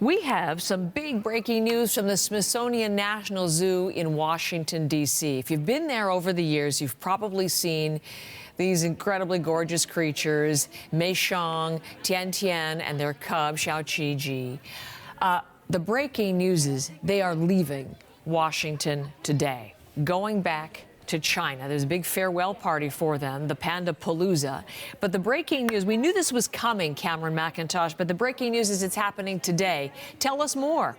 We have some big breaking news from the Smithsonian National Zoo in Washington, D.C. If you've been there over the years, you've probably seen these incredibly gorgeous creatures, Meishong, Tian, and their cub, Xiaoqi. The breaking news is they are leaving Washington today, going back to China. There's a big farewell party for them, the Panda Palooza. But the breaking news, we knew this was coming, Cameron McIntosh, but the breaking news is it's happening today. Tell us more.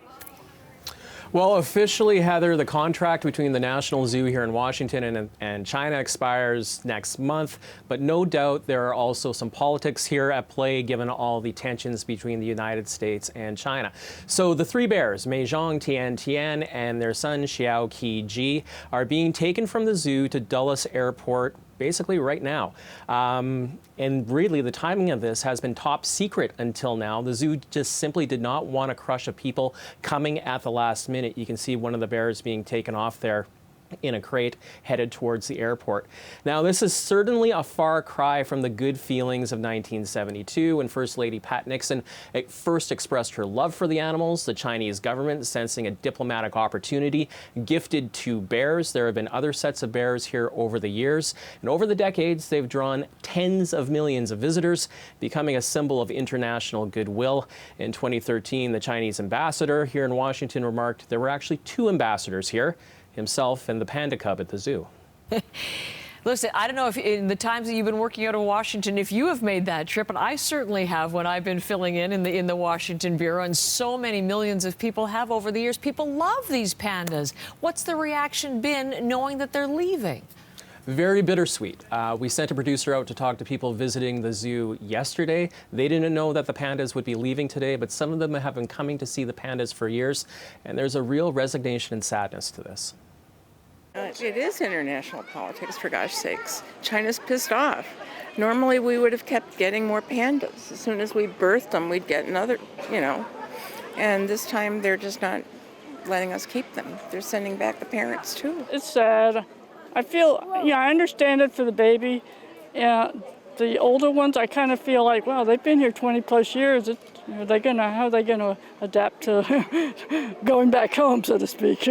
Well, officially, Heather, the contract between the National Zoo here in Washington and China expires next month. But no doubt there are also some politics here at play, given all the tensions between the United States and China. So the three bears, Meishong, Tian, and their son, Xiaoqi, are being taken from the zoo to Dulles Airport basically right now. And really, the timing of this has been top secret until now. The zoo just simply did not want to crush a people coming at the last minute. You can see one of the bears being taken off there in a crate headed towards the airport. Now, this is certainly a far cry from the good feelings of 1972 when First Lady Pat Nixon first expressed her love for the animals. The Chinese government, sensing a diplomatic opportunity, gifted 2 bears. There have been other sets of bears here over the years, and over the decades they've drawn tens of millions of visitors, becoming a symbol of international goodwill. In 2013, the Chinese ambassador here in Washington remarked there were actually 2 ambassadors here, himself and the panda cub at the zoo. Listen, I don't know if in the times that you've been working out of Washington, if you have made that trip, and I certainly have when I've been filling in the Washington Bureau, and so many millions of people have over the years. People love these pandas. What's the reaction been knowing that they're leaving? Very bittersweet. We sent a producer out to talk to people visiting the zoo yesterday. They didn't know that the pandas would be leaving today, but some of them have been coming to see the pandas for years, and there's a real resignation and sadness to this. It is international politics, for gosh sakes. China's pissed off. Normally we would have kept getting more pandas. As soon as we birthed them, we'd get another, And this time they're just not letting us keep them. They're sending back the parents too. It's sad. I feel, I understand it for the baby. Yeah, the older ones, I kind of feel like, wow, they've been here 20 plus years. How are they gonna adapt to going back home, so to speak?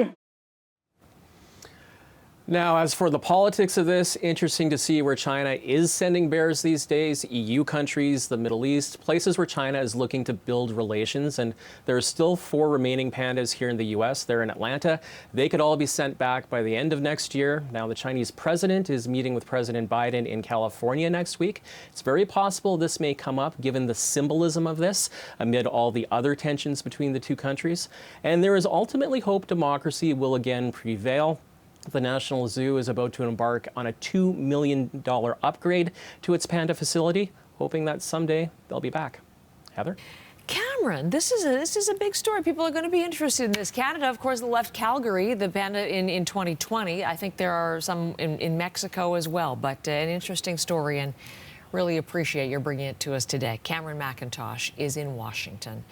Now, as for the politics of this, interesting to see where China is sending bears these days. EU countries, the Middle East, places where China is looking to build relations. And there are still 4 remaining pandas here in the U.S. They're in Atlanta. They could all be sent back by the end of next year. Now, the Chinese president is meeting with President Biden in California next week. It's very possible this may come up given the symbolism of this amid all the other tensions between the 2 countries. And there is ultimately hope democracy will again prevail. The National Zoo is about to embark on a $2 million upgrade to its panda facility, hoping that someday they'll be back. Heather? Cameron, this is a big story. People are going to be interested in this. Canada, of course, left Calgary, the panda, in 2020. I think there are some in Mexico as well, but an interesting story, and really appreciate your bringing it to us today. Cameron McIntosh is in Washington.